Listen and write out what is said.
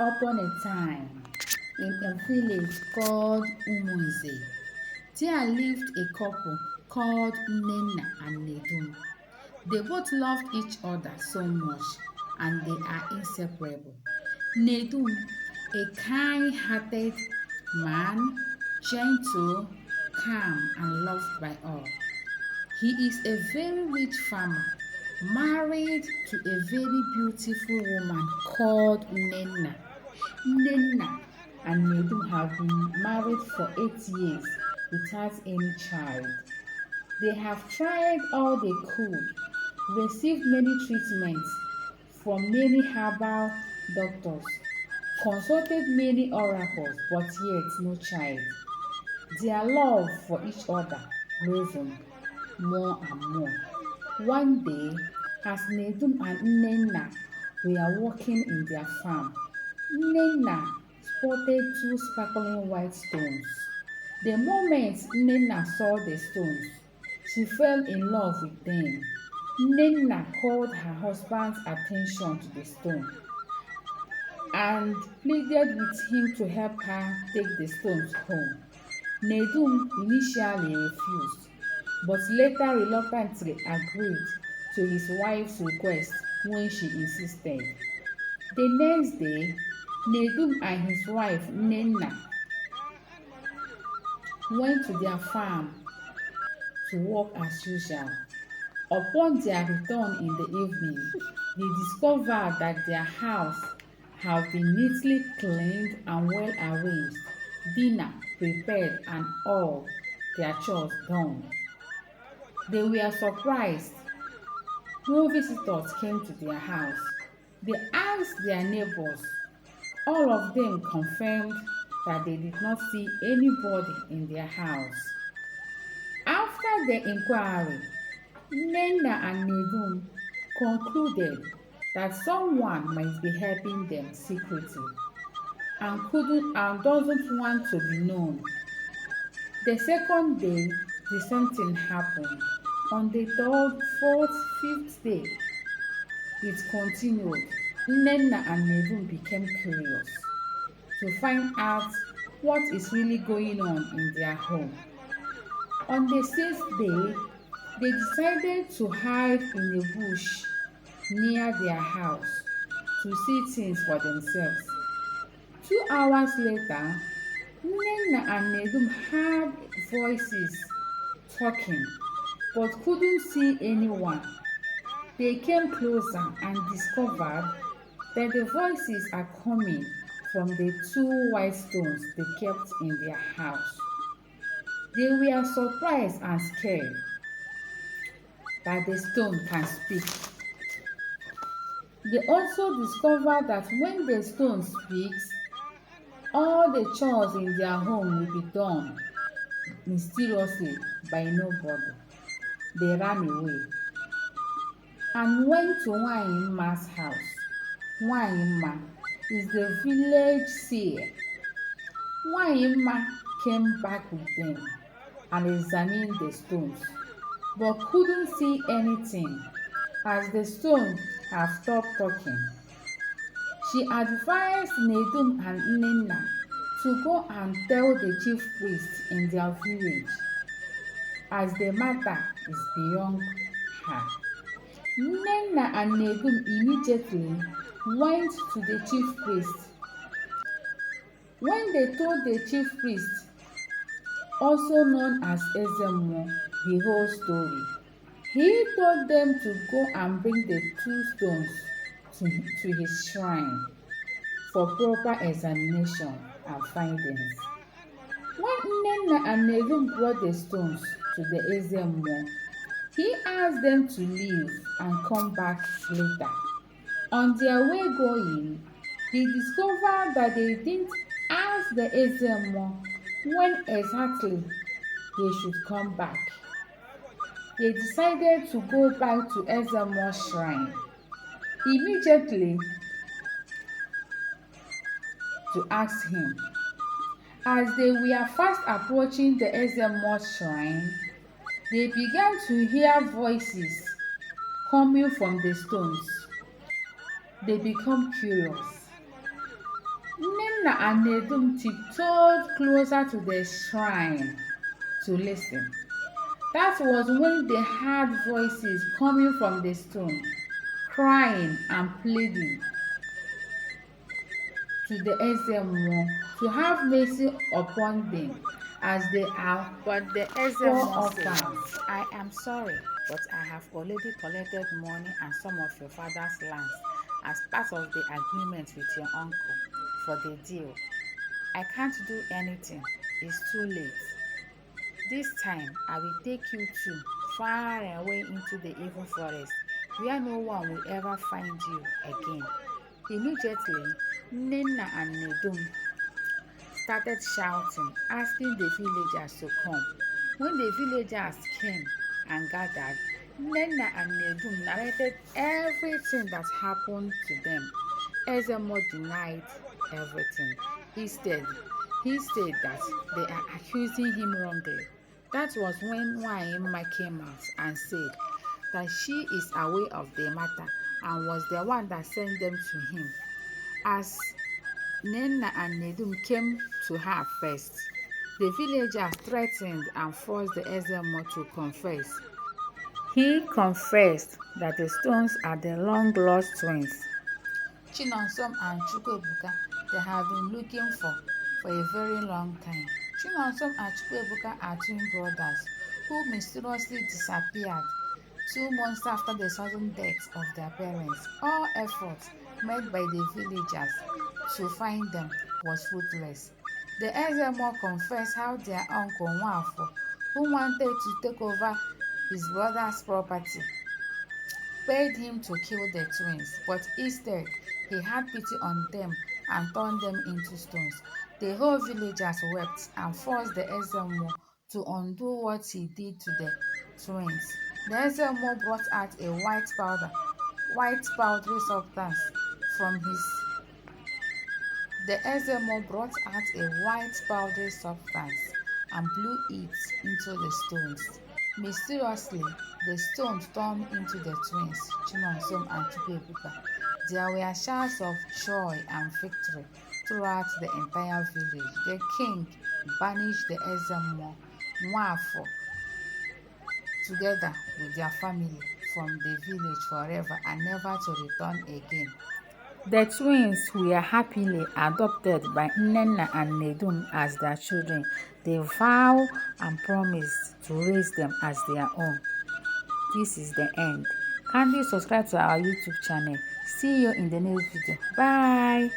upon a time, in a village called Umunze, there lived a couple called Nnenna and nnedum. They both loved each other so much and they are inseparable. Nnedum, a kind-hearted man, gentle, calm, and loved by all. He is a very rich farmer, married to a very beautiful woman called Nnenna. Nnenna and nnedum have been married for 8 years without any child. They have tried all they could, received many treatments from many herbal doctors, consulted many oracles, but yet no child. Their love for each other blossomed more and more. One day, as nnedum and nnenna were walking in their farm, nnenna spotted two sparkling white stones. The moment nnenna saw the stones, she fell in love with them. Nnenna called her husband's attention to the stone and pleaded with him to help her take the stones home. nnedum initially refused, but later reluctantly agreed to his wife's request when she insisted. The next day, nnedum and his wife nnenna went to their farm to work as usual. Upon their return in the evening, they discovered that their house had been neatly cleaned and well arranged, dinner prepared, and all their chores done. They were surprised. No visitors came to their house. They asked their neighbors. All of them confirmed that they did not see anybody in their house. After the inquiry, nnenna and nnedum concluded that someone might be helping them secretly and doesn't want to be known. The second day, the same thing happened. On the third, fourth, fifth day, it continued. Nnenna and nnedum became curious to find out what is really going on in their home. On the sixth day, they decided to hide in a bush near their house to see things for themselves. 2 hours later, nnenna and nnedum heard voices talking but couldn't see anyone. They came closer and discovered that the voices are coming from the two white stones they kept in their house. They were surprised and scared that the stone can speak. They also discovered that when the stone speaks, all the chores in their home will be done mysteriously by nobody. They ran away and went to Nwanyimma's house. Nwanyimma is the village seer. Nwanyimma came back with them and examined the stones, but couldn't see anything as the stone had stopped talking. She advised nnedum and nnenna to go and tell the chief priest in their village, as the matter is beyond her. Nnenna and nnedum immediately went to the chief priest. When they told the chief priest, also known as Ezemo, the whole story, he told them to go and bring the two stones to his shrine for proper examination and findings. When nnenna and nnedum brought the stones to the Ezemo, he asked them to leave and come back later. On their way going, they discovered that they didn't ask the Ezemo when exactly they should come back. They decided to go back to Ezemo's shrine immediately to ask him. As they were fast approaching the Ezemo's shrine, they began to hear voices coming from the stones. They become curious. Nnenna and nnedum tiptoed closer to the shrine to listen. That was when they heard voices coming from the stone, crying and pleading to the Ezemo to have mercy upon them, as they are But the poor Ezemo said, orphans. I am sorry, but I have already collected money and some of your father's lands as part of the agreement with your uncle for the deal. I can't do anything. It's too late. This time, I will take you to far away into the evil forest where no one will ever find you again. Immediately, Nnenna and nnedum started shouting, asking the villagers to come. When the villagers came and gathered, Nnenna and nnedum narrated everything that happened to them. Ezemo denied everything. Instead, he said that they are accusing him wrongly. That was when Nwaima came out and said that she is aware of the matter and was the one that sent them to him. As Nnenna and nnedum came to her first, the villagers threatened and forced the Ezemo to confess. He confessed that the stones are the long-lost twins Chinonsom and Chukwuebuka they have been looking for a very long time. Chinonsom and Chukwuebuka are twin brothers who mysteriously disappeared 2 months after the sudden death of their parents. All efforts made by the villagers to find them was fruitless. The Ezemo confessed how their uncle Nwafo, who wanted to take over his brother's property, paid him to kill the twins, but instead he had pity on them and turned them into stones. The whole villagers wept and forced the Ezemo to undo what he did to the twins. The Ezemo brought out a white powdery substance from his the Ezemo brought out a white powdery substance and blew it into the stones. Mysteriously, the stones turned into the twins, Chinonsom and Chukwuebuka. There were shouts of joy and victory throughout the entire village. The king banished the Ezemo Nwafo together with their family from the village forever and never to return again. The twins were happily adopted by Nnenna and nnedum as their children. They vow and promise to raise them as their own. This is the end. Kindly subscribe to our YouTube channel. See you in the next video. Bye.